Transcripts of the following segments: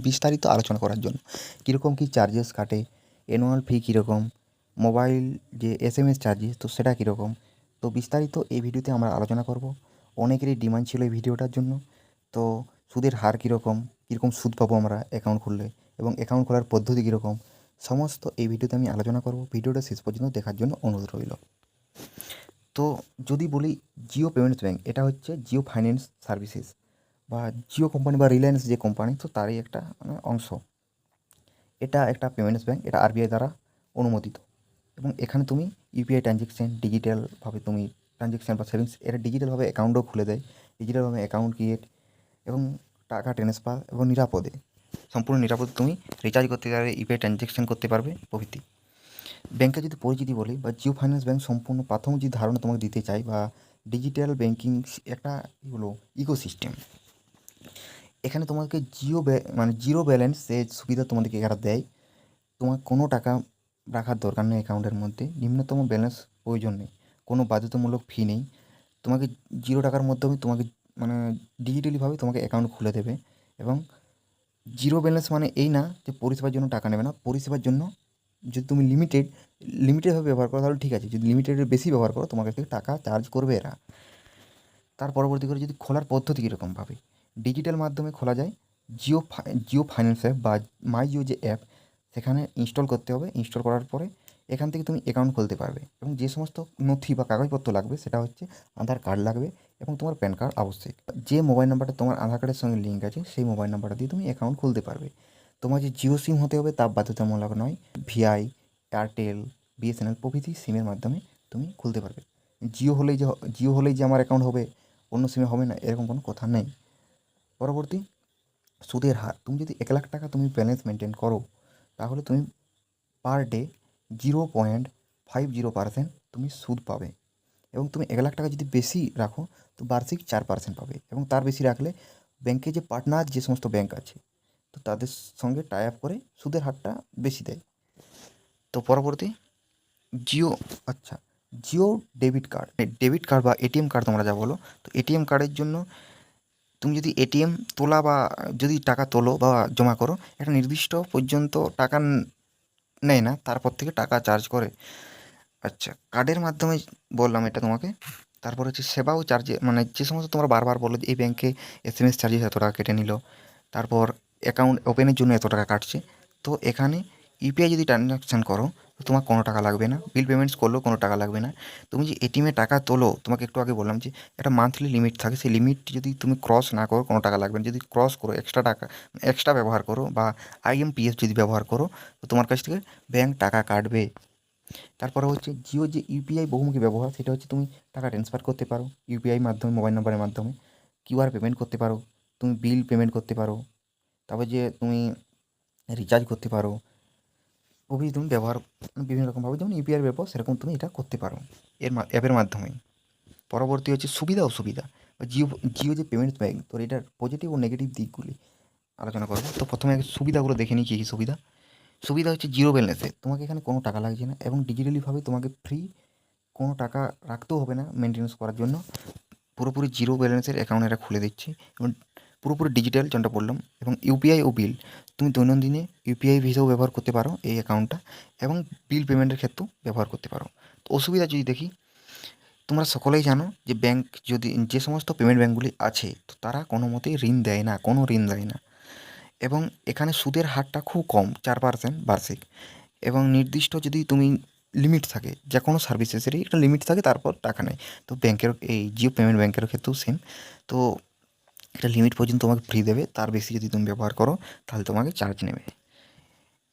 বিস্তারিত আলোচনা করার জন্য কীরকম কী চার্জেস কাটে, অ্যানুয়াল ফি কীরকম, মোবাইল যে SMS চার্জেস তো সেটা কীরকম, তো বিস্তারিত এই ভিডিওতে আমরা আলোচনা করব। অনেকেরই ডিমান্ড ছিল এই ভিডিওটার জন্য। তো সুদের হার কীরকম, কীরকম সুদ পাবো আমরা অ্যাকাউন্ট খুললে, এবং অ্যাকাউন্ট খোলার পদ্ধতি কীরকম, সমস্ত এই ভিডিওতে আমি আলোচনা করব। ভিডিওটা শেষ পর্যন্ত দেখার জন্য অনুরোধ রইল। তো যদি বলি জিও পেমেন্টস ব্যাঙ্ক, এটা হচ্ছে জিও ফাইন্যান্স সার্ভিসেস বা জিও কোম্পানি বা রিলায়েন্স যে কোম্পানি, তো তারই একটা অংশ। এটা একটা পেমেন্টস ব্যাঙ্ক, এটা RBI দ্বারা অনুমোদিত, এবং এখানে তুমি ইউপিআই ট্রানজ্যাকশান ডিজিটালভাবে তুমি ট্রানজ্যাকশান বা সেভিংস এটা ডিজিটালভাবে অ্যাকাউন্টও খুলে দেয়, ডিজিটালভাবে অ্যাকাউন্ট ক্রিয়েট এবং টাকা ট্রান্সফার এবং নিরাপদে, সম্পূর্ণ নিরাপদে তুমি রিচার্জ করতে পারবে, ইউপিআই ট্রানজ্যাকশান করতে পারবে প্রভৃতি। ব্যাংকের যদি পরিচিতি বলি বা জিও ফাইন্যান্স ব্যাঙ্ক সম্পূর্ণ প্রাথমিক যে ধারণা তোমাকে দিতে চাই বা ডিজিটাল ব্যাঙ্কিং একটা এগুলো ইকোসিস্টেম। এখানে তোমাকে জিরো ব্যালেন্সের সুবিধা তোমাদেরকে এরা দেয়। তোমার কোনো টাকা রাখার দরকার নেই অ্যাকাউন্টের মধ্যে, নিম্নতম ব্যালেন্স প্রয়োজন নেই, কোনো বাধ্যতামূলক ফি নেই। তোমাকে 0 টাকার মাধ্যমে তোমাকে ডিজিটালিভাবে তোমাকে অ্যাকাউন্ট খুলে দেবে। এবং জিরো ব্যালেন্স মানে এই না যে পরিষেবার জন্য টাকা নেবে না, পরিষেবার জন্য যদি তুমি লিমিটেডভাবে ব্যবহার করো তাহলে ঠিক আছে, যদি লিমিটেডের বেশি ব্যবহার করো তোমার কাছ থেকে টাকা চার্জ করবে এরা। তার পরবর্তী করে যদি খোলার পদ্ধতি কীরকমভাবে, ডিজিটাল মাধ্যমে খোলা যায়। জিও ফাইন্যান্স অ্যাপ বা মাই জিও যে অ্যাপ, সেখানে ইনস্টল করতে হবে। ইনস্টল করার পরে এখান থেকে তুমি অ্যাকাউন্ট খুলতে পারবে, এবং যে সমস্ত নথি বা কাগজপত্র লাগবে সেটা হচ্ছে আধার কার্ড লাগবে এবং তোমার প্যান কার্ড আবশ্যিক। যে মোবাইল নাম্বারটা তোমার আধার কার্ডের সঙ্গে লিঙ্ক আছে সেই মোবাইল নাম্বারটা দিয়ে তুমি অ্যাকাউন্ট খুলতে পারবে। তোমার যে জিও সিম হতে হবে তা বাধ্যতামূলক নয়, ভিআই, এয়ারটেল, BSNL প্রভৃতি সিমের মাধ্যমে তুমি খুলতে পারবে। জিও হলেই যে আমার অ্যাকাউন্ট হবে, অন্য সিমে হবে না, এরকম কোনো কথা নেই। পরবর্তী, সুদের হার। তুমি যদি 1 লাখ টাকা তুমি ব্যালেন্স মেনটেন করো তাহলে তুমি পার ডে 0.50% তুমি সুদ পাবে, এবং তুমি 1 লাখ টাকা যদি বেশি রাখো তো বার্ষিক 4% পাবে, এবং তার বেশি রাখলে ব্যাংকে যে পার্টনার যে সমস্ত ব্যাংক আছে তো তাদের সঙ্গে টাই আপ করে সুদের হারটা বেশি দেয়। তো পরবর্তী, জিও আচ্ছা জিও ডেবিট কার্ড বা এটিএম কার্ড তোমরা যা বলো, তো এটিএম কার্ডের জন্য তুমি যদি এটিএম তোলা বা যদি টাকা তোলো বা জমা করো, একটা নির্দিষ্ট পর্যন্ত টাকা নেয় না, তারপর থেকে টাকা চার্জ করে। আচ্ছা, কার্ডের মাধ্যমে বললাম এটা তোমাকে। তারপর হচ্ছে সেবা ও চার্জে, মানে যে সমস্ত তোমরা বারবার বলো যে এই ব্যাংকে SMS চার্জেস এত টাকা কেটে নিল, তারপর অ্যাকাউন্ট ওপেনের জন্য এত টাকা কাটছে। তো এখানে ইউপিআই যদি ট্রানজ্যাকশান করো তো তোমার কোনো টাকা লাগবে না, বিল পেমেন্টস করলেও কোনো টাকা লাগবে না। তুমি যে এটিএমে টাকা তোলো, তোমাকে একটু আগে বললাম যে একটা মান্থলি লিমিট থাকে, সেই লিমিট যদি তুমি ক্রস না করো কোনো টাকা লাগবে না। যদি ক্রস করো, এক্সট্রা ব্যবহার করো বা IMPS যদি ব্যবহার করো, তো তোমার কাছ থেকে ব্যাংক টাকা কাটবে। তারপরে হচ্ছে জিও যে ইউপিআই বহুমুখী ব্যবহার, সেটা হচ্ছে তুমি টাকা ট্রান্সফার করতে পারো ইউপিআই মাধ্যমে, মোবাইল নম্বরের মাধ্যমে, QR পেমেন্ট করতে পারো, তুমি বিল পেমেন্ট করতে পারো, তারপর যে তুমি রিচার্জ করতে পারো, প্রভৃতি তুমি ব্যবহার বিভিন্ন রকমভাবে যেমন ইউপিআই ব্যবহার সেরকম তুমি এটা করতে পারো অ্যাপের মাধ্যমেই। পরবর্তী হচ্ছে সুবিধা অসুবিধা বা জিও যে পেমেন্টস ব্যাঙ্ক, তো এটার পজিটিভ ও নেগেটিভ দিকগুলি আলোচনা করবো। তো প্রথমে সুবিধাগুলো দেখে নিই কী কী সুবিধা। সুবিধা হচ্ছে জিরো ব্যালেন্সে, তোমাকে এখানে কোনো টাকা লাগছে না, এবং ডিজিটালিভাবে তোমাকে ফ্রি, কোনো টাকা রাখতেও হবে না মেনটেন্যান্স করার জন্য। পুরোপুরি জিরো ব্যালেন্সের অ্যাকাউন্ট এরা খুলে দিচ্ছে, এবং পুরোপুরি ডিজিটাল যেটা বললাম। এবং ইউপিআই ও বিল, তুমি দৈনন্দিনে ইউপিআই হিসেবেও ব্যবহার করতে পারো এই অ্যাকাউন্টটা, এবং বিল পেমেন্টের ক্ষেত্রেও ব্যবহার করতে পারো। তো অসুবিধা যদি দেখি, তোমরা সকলেই জানো যে ব্যাংক যদি যে সমস্ত পেমেন্ট ব্যাঙ্কগুলি আছে তো তারা কোনো মতেই ঋণ দেয় না, কোনো ঋণ দেয় না, এবং এখানে সুদের হারটা খুব কম, 4% বার্ষিক। এবং নির্দিষ্ট যদি তুমি লিমিট থাকে, যে কোনো সার্ভিসেসেরই একটা লিমিট থাকে, তারপর টাকা নেয়। তো ব্যাংকের এই জিও পেমেন্ট ব্যাংকের ক্ষেত্রেও সেম। তো একটা লিমিট পর্যন্ত তোমাকে ফ্রি দেবে, তার বেশি যদি তুমি ব্যবহার করো তাহলে তোমাকে চার্জ নেবে।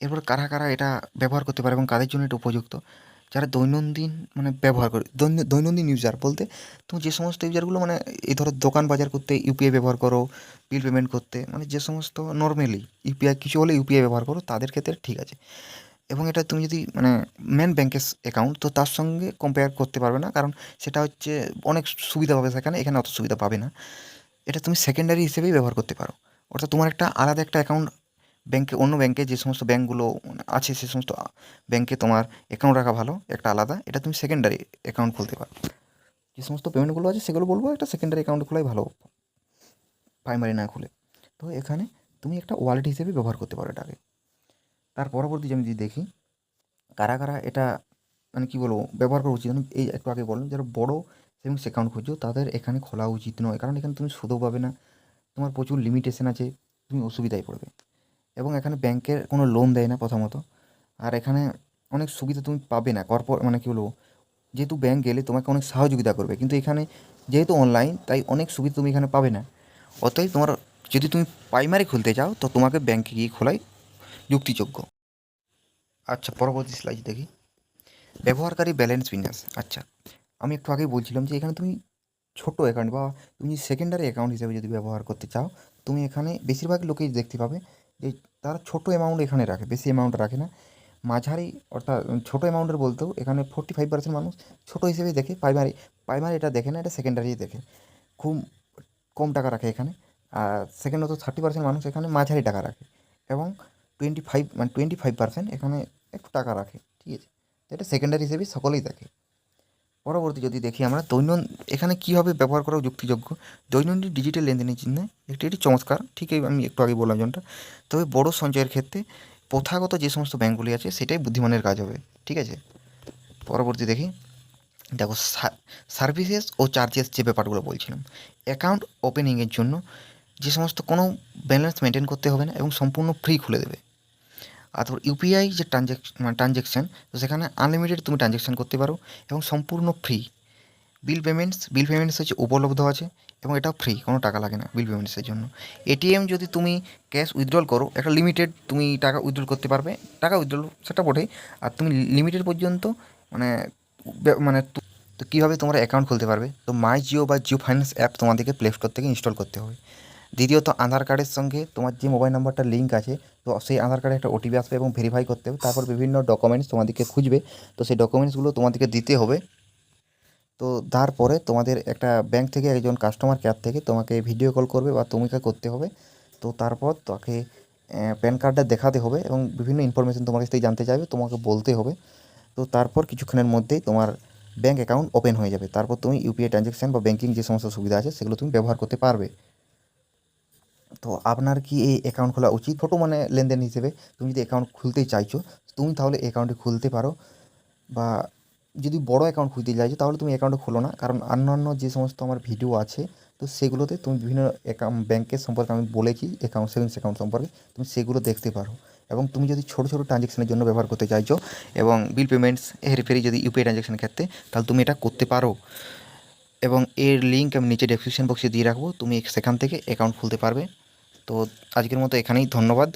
এরপর কারা কারা এটা ব্যবহার করতে পারে এবং কাদের জন্য এটা উপযুক্ত, যারা দৈনন্দিন ব্যবহার করে, দৈনন্দিন ইউজার বলতে তুমি যে সমস্ত ইউজারগুলো এই ধরো দোকান বাজার করতে ইউপিআই ব্যবহার করো, বিল পেমেন্ট করতে, যে সমস্ত নর্মালি ইউপিআই কিছু হলে ইউপিআই ব্যবহার করো, তাদের ক্ষেত্রে ঠিক আছে। এবং এটা তুমি যদি মেন ব্যাংকের অ্যাকাউন্ট, তো তার সঙ্গে কম্পেয়ার করতে পারবে না, কারণ সেটা হচ্ছে অনেক সুবিধা পাবে সেখানে, এখানে অত সুবিধা পাবে না। এটা তুমি সেকেন্ডারি হিসেবেই ব্যবহার করতে পারো, অর্থাৎ তোমার একটা আলাদা একটা অ্যাকাউন্ট ব্যাংকে, অন্য ব্যাংকে যে সমস্ত ব্যাংকগুলো আছে সে সমস্ত ব্যাংকে তোমার অ্যাকাউন্ট রাখা ভালো একটা আলাদা, এটা তুমি সেকেন্ডারি অ্যাকাউন্ট খুলতে পারো। যে সমস্ত পেমেন্টগুলো আছে সেগুলো বলবো একটা সেকেন্ডারি অ্যাকাউন্ট খোলাই ভালো, প্রাইমারি না খুলে। তো এখানে তুমি একটা ওয়ালেট হিসেবে ব্যবহার করতে পারো এটাকে। তার পরবর্তী আমি যদি দেখি কারা কারা এটা মানে কী বলবো ব্যবহার করা উচিত, আমি এই একটু আগে বললাম যারা বড় সেভিংস অ্যাকাউন্ট খুঁজছো তাদের এখানে খোলা উচিত নয়, কারণ এখানে তুমি সুদও পাবে না, তোমার প্রচুর লিমিটেশন আছে, তুমি অসুবিধায় পড়বে। এবং এখানে ব্যাংকের কোনো লোন দেয় না প্রথমত। আর এখানে অনেক সুবিধা তুমি পাবে না, মানে কী বলবো, যেহেতু ব্যাংক গেলে তোমাকে অনেক সহযোগিতা করবে, কিন্তু এখানে যেহেতু অনলাইন তাই অনেক সুবিধা তুমি এখানে পাবে না। অতএব তোমার যদি তুমি প্রাইমারি খুলতে চাও তো তোমাকে ব্যাংকে গিয়ে খোলাই যুক্তিযোগ্য। আচ্ছা, পরবর্তী স্লাইড দেখি, ব্যবহারকারী ব্যালেন্স বিন্যাস। আচ্ছা, আমি একটু আগেই বলছিলাম যে এখানে তুমি ছোটো অ্যাকাউন্ট বা তুমি সেকেন্ডারি অ্যাকাউন্ট হিসেবে যদি ব্যবহার করতে চাও, তুমি এখানে বেশিরভাগ লোকেই দেখতে পাবে যে তারা ছোটো অ্যামাউন্ট এখানে রাখে, বেশি অ্যামাউন্ট রাখে না। মাঝারি অর্থাৎ ছোটো অ্যামাউন্টের বলতেও এখানে 45% মানুষ ছোটো হিসেবেই দেখে, প্রাইমারি প্রাইমারি এটা দেখে না, এটা সেকেন্ডারি দেখে। খুব কম টাকা রাখে এখানে। আর সেকেন্ডত 30% মানুষ এখানে মাঝারি টাকা রাখে, এবং 25% এখানে একটু টাকা রাখে, ঠিক আছে। তো এটা সেকেন্ডারি হিসেবেই সকলেই দেখে। পরবর্তী যদি দেখি আমরা এখানে কীভাবে ব্যবহার করা যুক্তিযোগ্য, দৈনন্দিন ডিজিটাল লেনদেনের জন্য এটি চমৎকার, ঠিক আমি একটু আগে বললাম যেমনটা। তবে বড় সঞ্চয়ের ক্ষেত্রে প্রথাগত যে সমস্ত ব্যাঙ্কগুলি আছে সেটাই বুদ্ধিমানের কাজ হবে, ঠিক আছে। পরবর্তী দেখি, দেখো সার্ভিসেস ও চার্জেস যে ব্যাপারগুলো বলছিলাম, অ্যাকাউন্ট ওপেনিংয়ের জন্য যে সমস্ত কোনো ব্যালেন্স মেনটেন করতে হবে না এবং সম্পূর্ণ ফ্রি খুলে দেবে। আর তারপর ইউপিআই যে ট্রানজ্যাকশান, তো সেখানে আনলিমিটেড তুমি ট্রানজ্যাকশান করতে পারো এবং সম্পূর্ণ ফ্রি। বিল পেমেন্টস হচ্ছে উপলব্ধ আছে এবং এটাও ফ্রি, কোনো টাকা লাগে না বিল পেমেন্টসের জন্য। এটিএম যদি তুমি ক্যাশ উইথড্রল করো, একটা লিমিটেড তুমি টাকা উইথড্রল করতে পারবে, টাকা উইথড্রল সেটা বটেই, আর তুমি লিমিটেড পর্যন্ত মানে মানে তো কীভাবে তোমরা অ্যাকাউন্ট খুলতে পারবে, তো মাই জিও বা জিও ফাইন্যান্স অ্যাপ তোমাদেরকে প্লে স্টোর থেকে ইনস্টল করতে হবে। দ্বিতীয়ত, আধার কার্ডের সঙ্গে তোমার যে মোবাইল নাম্বারটা লিঙ্ক আছে, তো সেই আধার কার্ডে একটা ওটিপি আসবে এবং ভেরিফাই করতে হবে। তারপর বিভিন্ন ডকুমেন্টস তোমাদেরকে খুঁজবে, তো সেই ডকুমেন্টসগুলো তোমাদেরকে দিতে হবে। তো তারপরে তোমাদের একটা ব্যাংক থেকে একজন কাস্টমার কেয়ার থেকে তোমাকে ভিডিও কল করবে বা তোমাকে করতে হবে। তো তারপর তাকে প্যান কার্ডটা দেখাতে হবে এবং বিভিন্ন ইনফরমেশান তোমার কাছ থেকে জানতে চাইবে, তোমাকে বলতে হবে। তো তারপর কিছুক্ষণের মধ্যেই তোমার ব্যাংক অ্যাকাউন্ট ওপেন হয়ে যাবে। তারপর তুমি ইউপিআই ট্রানজ্যাকশান বা ব্যাঙ্কিং যে সমস্ত সুবিধা আছে সেগুলো তুমি ব্যবহার করতে পারবে। তো আপনার কি এই অ্যাকাউন্ট খোলা উচিত? ছোটো মানে লেনদেন হিসেবে তুমি যদি অ্যাকাউন্ট খুলতে চাইছো, তুমি তাহলে অ্যাকাউন্টটি খুলতে পারো। বা যদি বড় অ্যাকাউন্ট খুলতে চাইছো তাহলে তুমি অ্যাকাউন্টটা খোলো না, কারণ অন্যান্য যে সমস্ত আমার ভিডিও আছে তো সেগুলোতে তুমি বিভিন্ন ব্যাংকের সম্পর্কে আমি বলেছি, সেভিংস অ্যাকাউন্ট সম্পর্কে তুমি সেগুলো দেখতে পারো। এবং তুমি যদি ছোটো ছোটো ট্রানজ্যাকশানের জন্য ব্যবহার করতে চাইছো এবং বিল পেমেন্টস হেরফেরি যদি ইউপিআই ট্রানজ্যাকশানের ক্ষেত্রে, তাহলে তুমি এটা করতে পারো। এবং এর লিঙ্ক আমি নিচে ডেসক্রিপশন বক্সে দিয়ে রাখবো, তুমি সেখান থেকে অ্যাকাউন্ট খুলতে পারবে। তো আজকের মতো এখানেই, ধন্যবাদ।